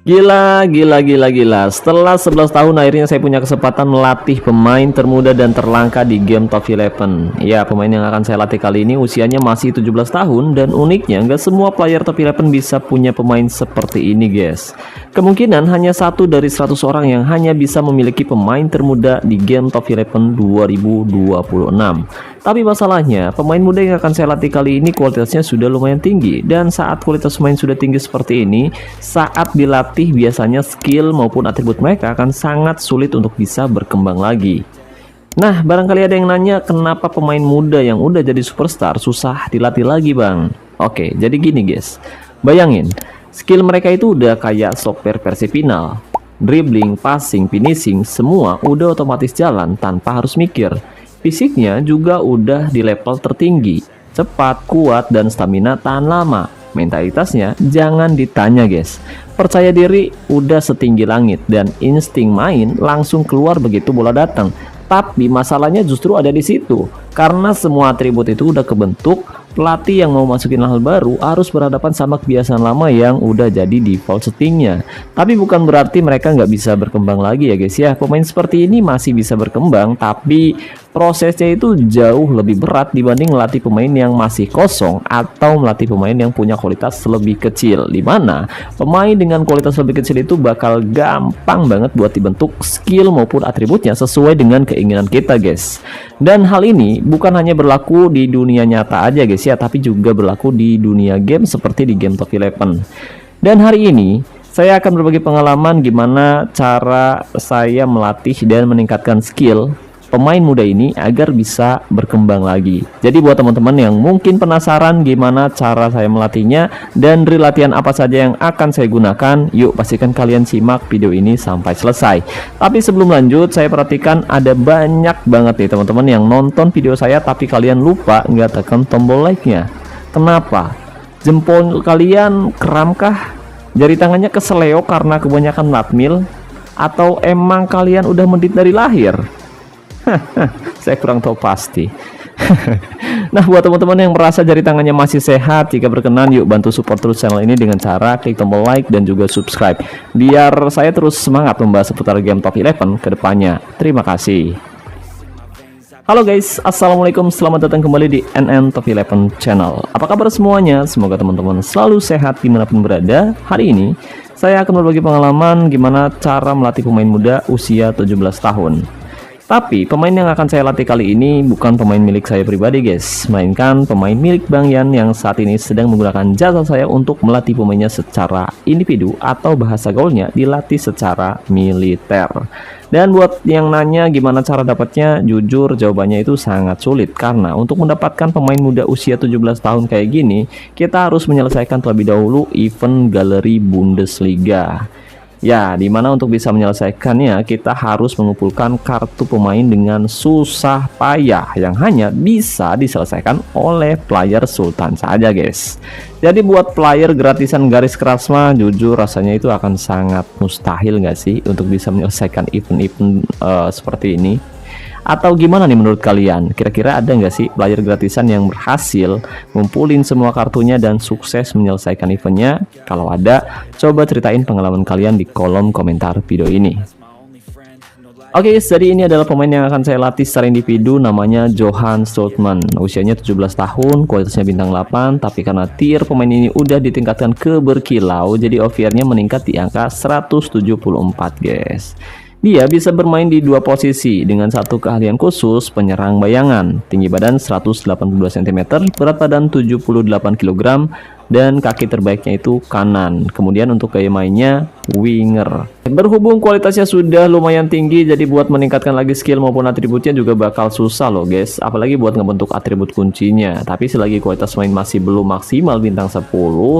Gila, gila, gila, gila. Setelah 11 tahun akhirnya saya punya kesempatan melatih pemain termuda dan terlangka di game Top 11. Ya, pemain yang akan saya latih kali ini usianya masih 17 tahun dan uniknya nggak semua player Top 11 bisa punya pemain seperti ini, guys. Kemungkinan hanya satu dari 100 orang yang hanya bisa memiliki pemain termuda di game Top 11 2026. Tapi masalahnya, pemain muda yang akan saya latih kali ini kualitasnya sudah lumayan tinggi. Dan saat kualitas pemain sudah tinggi seperti ini, saat dilatih biasanya skill maupun atribut mereka akan sangat sulit untuk bisa berkembang lagi. Nah, barangkali ada yang nanya kenapa pemain muda yang udah jadi superstar susah dilatih lagi, Bang? Oke, jadi gini guys. Bayangin, skill mereka itu udah kayak software versi final. Dribbling, passing, finishing, semua udah otomatis jalan tanpa harus mikir. Fisiknya juga udah di level tertinggi, cepat, kuat, dan stamina tahan lama. Mentalitasnya jangan ditanya guys. Percaya diri udah setinggi langit dan insting main langsung keluar begitu bola datang. Tapi masalahnya justru ada di situ. Karena semua atribut itu udah kebentuk, pelatih yang mau masukin hal baru harus berhadapan sama kebiasaan lama yang udah jadi default settingnya. Tapi bukan berarti mereka nggak bisa berkembang lagi ya guys ya. Pemain seperti ini masih bisa berkembang, tapi prosesnya itu jauh lebih berat dibanding melatih pemain yang masih kosong atau melatih pemain yang punya kualitas lebih kecil, dimana pemain dengan kualitas lebih kecil itu bakal gampang banget buat dibentuk skill maupun atributnya sesuai dengan keinginan kita guys. Dan hal ini bukan hanya berlaku di dunia nyata aja guys ya, tapi juga berlaku di dunia game seperti di game Top 11. Dan hari ini saya akan berbagi pengalaman gimana cara saya melatih dan meningkatkan skill pemain muda ini agar bisa berkembang lagi. Jadi buat teman-teman yang mungkin penasaran gimana cara saya melatihnya dan drill latihan apa saja yang akan saya gunakan, yuk pastikan kalian simak video ini sampai selesai. Tapi sebelum lanjut, saya perhatikan ada banyak banget nih teman-teman yang nonton video saya tapi kalian lupa nggak tekan tombol like-nya. Kenapa? Jempol kalian keramkah? Jari tangannya keseleo karena kebanyakan nutmil? Atau emang kalian udah mendit dari lahir? Saya kurang tahu pasti. Nah, buat teman-teman yang merasa jari tangannya masih sehat, jika berkenan yuk bantu support terus channel ini dengan cara klik tombol like dan juga subscribe, biar saya terus semangat membahas seputar game Top 11 ke depannya. Terima kasih. Halo guys, assalamualaikum, selamat datang kembali di NN Top 11 channel. Apa kabar semuanya? Semoga teman-teman selalu sehat dimanapun berada. Hari ini saya akan berbagi pengalaman gimana cara melatih pemain muda usia 17 tahun. Tapi pemain yang akan saya latih kali ini bukan pemain milik saya pribadi guys, melainkan pemain milik Bang Yan yang saat ini sedang menggunakan jasa saya untuk melatih pemainnya secara individu atau bahasa gaulnya dilatih secara militer. Dan buat yang nanya gimana cara dapatnya, jujur jawabannya itu sangat sulit, karena untuk mendapatkan pemain muda usia 17 tahun kayak gini, kita harus menyelesaikan terlebih dahulu event galeri Bundesliga. Ya, dimana untuk bisa menyelesaikannya kita harus mengumpulkan kartu pemain dengan susah payah yang hanya bisa diselesaikan oleh player sultan saja guys. Jadi buat player gratisan garis keras mah jujur rasanya itu akan sangat mustahil nggak sih untuk bisa menyelesaikan event-event seperti ini. Atau gimana nih menurut kalian? Kira-kira ada nggak sih player gratisan yang berhasil ngumpulin semua kartunya dan sukses menyelesaikan eventnya? Kalau ada, coba ceritain pengalaman kalian di kolom komentar video ini. Oke guys, jadi ini adalah pemain yang akan saya latih secara individu, namanya Johan Stoltman. Usianya 17 tahun, kualitasnya bintang 8, tapi karena tier pemain ini udah ditingkatkan ke berkilau, jadi OVR-nya meningkat di angka 174 guys. Dia bisa bermain di dua posisi dengan satu keahlian khusus, penyerang bayangan. Tinggi badan 182 cm, berat badan 78 kg, dan kaki terbaiknya itu kanan. Kemudian untuk gaya mainnya winger. Berhubung kualitasnya sudah lumayan tinggi, jadi buat meningkatkan lagi skill maupun atributnya juga bakal susah loh guys, apalagi buat ngebentuk atribut kuncinya. Tapi selagi kualitas main masih belum maksimal bintang 10,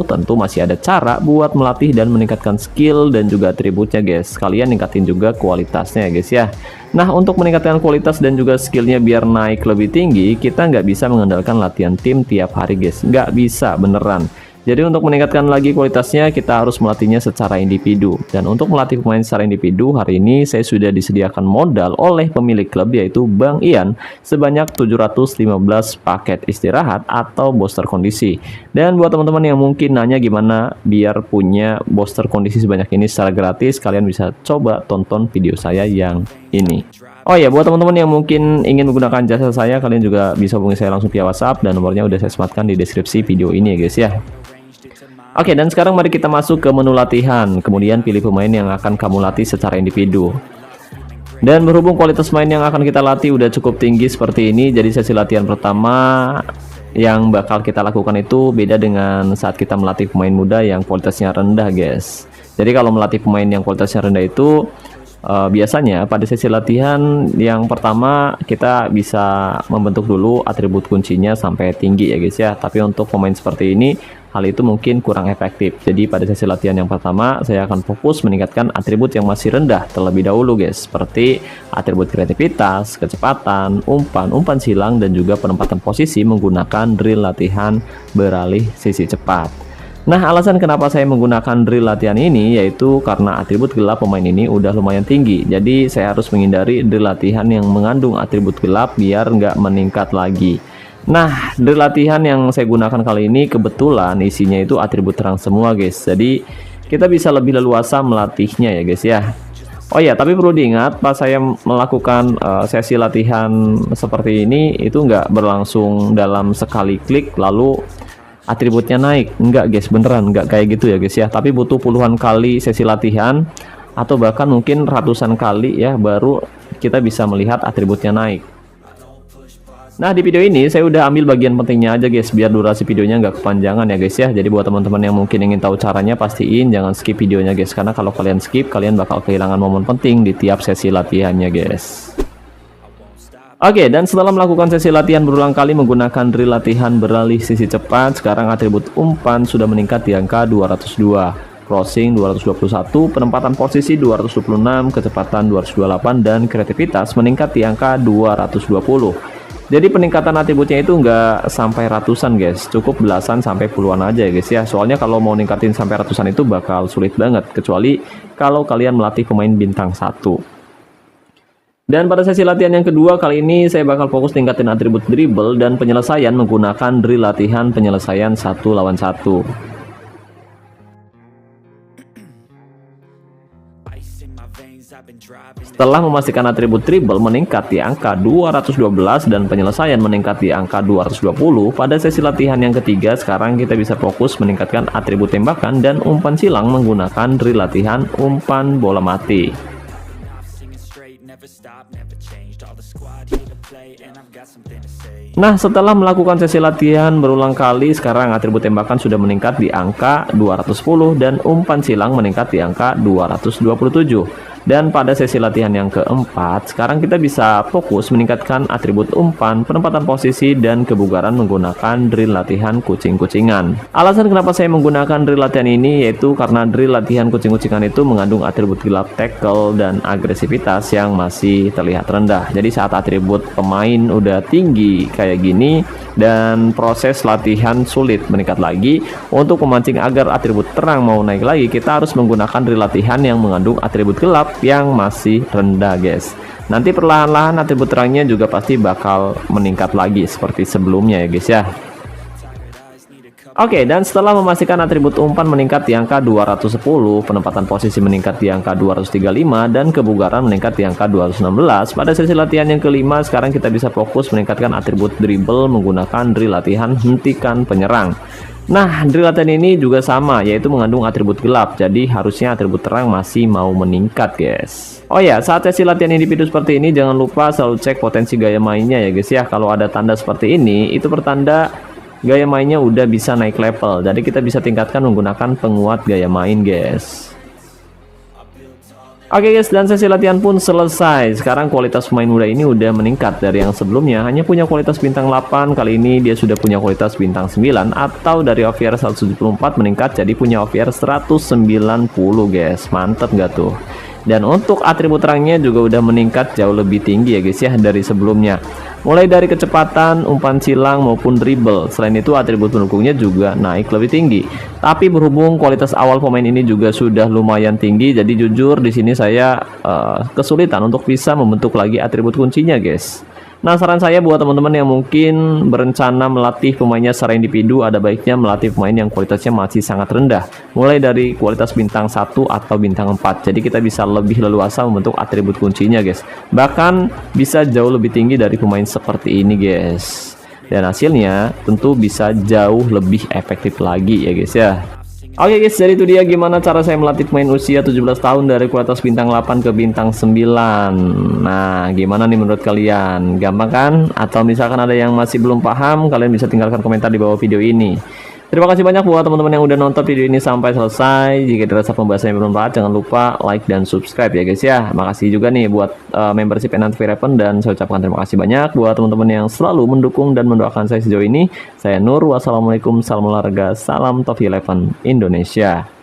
tentu masih ada cara buat melatih dan meningkatkan skill dan juga atributnya guys. Kalian ningkatin juga kualitasnya ya guys ya. Nah, untuk meningkatkan kualitas dan juga skillnya biar naik lebih tinggi, kita nggak bisa mengandalkan latihan tim tiap hari guys, nggak bisa beneran. Jadi untuk meningkatkan lagi kualitasnya kita harus melatihnya secara individu. Dan untuk melatih pemain secara individu, hari ini saya sudah disediakan modal oleh pemilik klub yaitu Bang Ian sebanyak 715 paket istirahat atau booster kondisi. Dan buat teman-teman yang mungkin nanya gimana biar punya booster kondisi sebanyak ini secara gratis, kalian bisa coba tonton video saya yang ini. Oh ya, buat teman-teman yang mungkin ingin menggunakan jasa saya, kalian juga bisa hubungi saya langsung via WhatsApp dan nomornya udah saya sematkan di deskripsi video ini ya guys ya. Oke, dan sekarang mari kita masuk ke menu latihan, kemudian pilih pemain yang akan kamu latih secara individu. Dan berhubung kualitas main yang akan kita latih udah cukup tinggi seperti ini, jadi sesi latihan pertama yang bakal kita lakukan itu beda dengan saat kita melatih pemain muda yang kualitasnya rendah guys. Jadi kalau melatih pemain yang kualitasnya rendah itu biasanya pada sesi latihan yang pertama kita bisa membentuk dulu atribut kuncinya sampai tinggi ya guys ya. Tapi untuk pemain seperti ini hal itu mungkin kurang efektif. Jadi pada sesi latihan yang pertama saya akan fokus meningkatkan atribut yang masih rendah terlebih dahulu guys, seperti atribut kreativitas, kecepatan, umpan silang, dan juga penempatan posisi menggunakan drill latihan beralih sisi cepat. Nah, alasan kenapa saya menggunakan drill latihan ini yaitu karena atribut gelap pemain ini udah lumayan tinggi. Jadi saya harus menghindari drill latihan yang mengandung atribut gelap biar nggak meningkat lagi. Nah, drill latihan yang saya gunakan kali ini kebetulan isinya itu atribut terang semua guys. Jadi kita bisa lebih leluasa melatihnya ya guys ya. Oh ya, tapi perlu diingat pas saya melakukan sesi latihan seperti ini itu nggak berlangsung dalam sekali klik lalu atributnya naik. Enggak guys, beneran nggak kayak gitu ya guys ya. Tapi butuh puluhan kali sesi latihan atau bahkan mungkin ratusan kali ya baru kita bisa melihat atributnya naik. Nah, di video ini saya udah ambil bagian pentingnya aja guys biar durasi videonya nggak kepanjangan ya guys ya. Jadi buat teman-teman yang mungkin ingin tahu caranya, pastiin jangan skip videonya guys, karena kalau kalian skip kalian bakal kehilangan momen penting di tiap sesi latihannya guys. Oke, dan setelah melakukan sesi latihan berulang kali menggunakan drill latihan beralih sisi cepat, sekarang atribut umpan sudah meningkat di angka 202, crossing 221, penempatan posisi 226, kecepatan 228, dan kreativitas meningkat di angka 220. Jadi peningkatan atributnya itu nggak sampai ratusan guys, cukup belasan sampai puluhan aja ya guys ya. Soalnya kalau mau ningkatin sampai ratusan itu bakal sulit banget, kecuali kalau kalian melatih pemain bintang 1. Dan pada sesi latihan yang kedua kali ini saya bakal fokus tingkatin atribut dribble dan penyelesaian menggunakan drill latihan penyelesaian 1 lawan 1. Setelah memastikan atribut dribble meningkat di angka 212 dan penyelesaian meningkat di angka 220, pada sesi latihan yang ketiga sekarang kita bisa fokus meningkatkan atribut tembakan dan umpan silang menggunakan drill latihan umpan bola mati. Nah, setelah melakukan sesi latihan berulang kali, sekarang atribut tembakan sudah meningkat di angka 210 dan umpan silang meningkat di angka 227. Dan pada sesi latihan yang keempat, sekarang kita bisa fokus meningkatkan atribut umpan, penempatan posisi, dan kebugaran menggunakan drill latihan kucing-kucingan. Alasan kenapa saya menggunakan drill latihan ini yaitu karena drill latihan kucing-kucingan itu mengandung atribut gelap tackle dan agresivitas yang masih terlihat rendah. Jadi saat atribut pemain udah tinggi kayak gini dan proses latihan sulit meningkat lagi, untuk memancing agar atribut terang mau naik lagi, kita harus menggunakan drill latihan yang mengandung atribut gelap yang masih rendah guys. Nanti perlahan-lahan atribut terangnya juga pasti bakal meningkat lagi seperti sebelumnya ya guys ya. Oke, dan setelah memastikan atribut umpan meningkat di angka 210, penempatan posisi meningkat di angka 235, dan kebugaran meningkat di angka 216, pada sesi latihan yang kelima sekarang kita bisa fokus meningkatkan atribut dribble menggunakan drill latihan hentikan penyerang. Nah, drill latihan ini juga sama, yaitu mengandung atribut gelap, jadi harusnya atribut terang masih mau meningkat guys. Oh ya, saat sesi latihan individu seperti ini jangan lupa selalu cek potensi gaya mainnya ya guys ya. Kalau ada tanda seperti ini, itu pertanda gaya mainnya udah bisa naik level, jadi kita bisa tingkatkan menggunakan penguat gaya main guys. Oke guys, dan sesi latihan pun selesai. Sekarang kualitas pemain muda ini udah meningkat dari yang sebelumnya hanya punya kualitas bintang 8, kali ini dia sudah punya kualitas bintang 9, atau dari OVR 174 meningkat jadi punya OVR 190 guys. Mantep gak tuh? Dan untuk atribut terangnya juga udah meningkat jauh lebih tinggi ya guys ya dari sebelumnya. mulai dari kecepatan, umpan silang maupun dribble. Selain itu atribut pendukungnya juga naik lebih tinggi. Tapi berhubung kualitas awal pemain ini juga sudah lumayan tinggi, jadi jujur di sini saya kesulitan untuk bisa membentuk lagi atribut kuncinya, guys. Nah, saran saya buat teman-teman yang mungkin berencana melatih pemainnya secara individu, ada baiknya melatih pemain yang kualitasnya masih sangat rendah, mulai dari kualitas bintang 1 atau bintang 4. Jadi kita bisa lebih leluasa membentuk atribut kuncinya, guys. Bahkan bisa jauh lebih tinggi dari pemain seperti ini, guys. Dan hasilnya tentu bisa jauh lebih efektif lagi ya, guys ya. Oke guys, jadi itu dia gimana cara saya melatih pemain usia 17 tahun dari kualitas bintang 8 ke bintang 9. Nah, gimana nih menurut kalian? Gampang kan? Atau misalkan ada yang masih belum paham, kalian bisa tinggalkan komentar di bawah video ini. Terima kasih banyak buat teman-teman yang udah nonton video ini sampai selesai. Jika dirasa pembahasannya bermanfaat, jangan lupa like dan subscribe ya guys ya. Makasih juga nih buat membership N9 dan saya ucapkan terima kasih banyak buat teman-teman yang selalu mendukung dan mendoakan saya sejauh ini. Saya Nur, wassalamualaikum, salam olahraga, salam Top 11 Indonesia.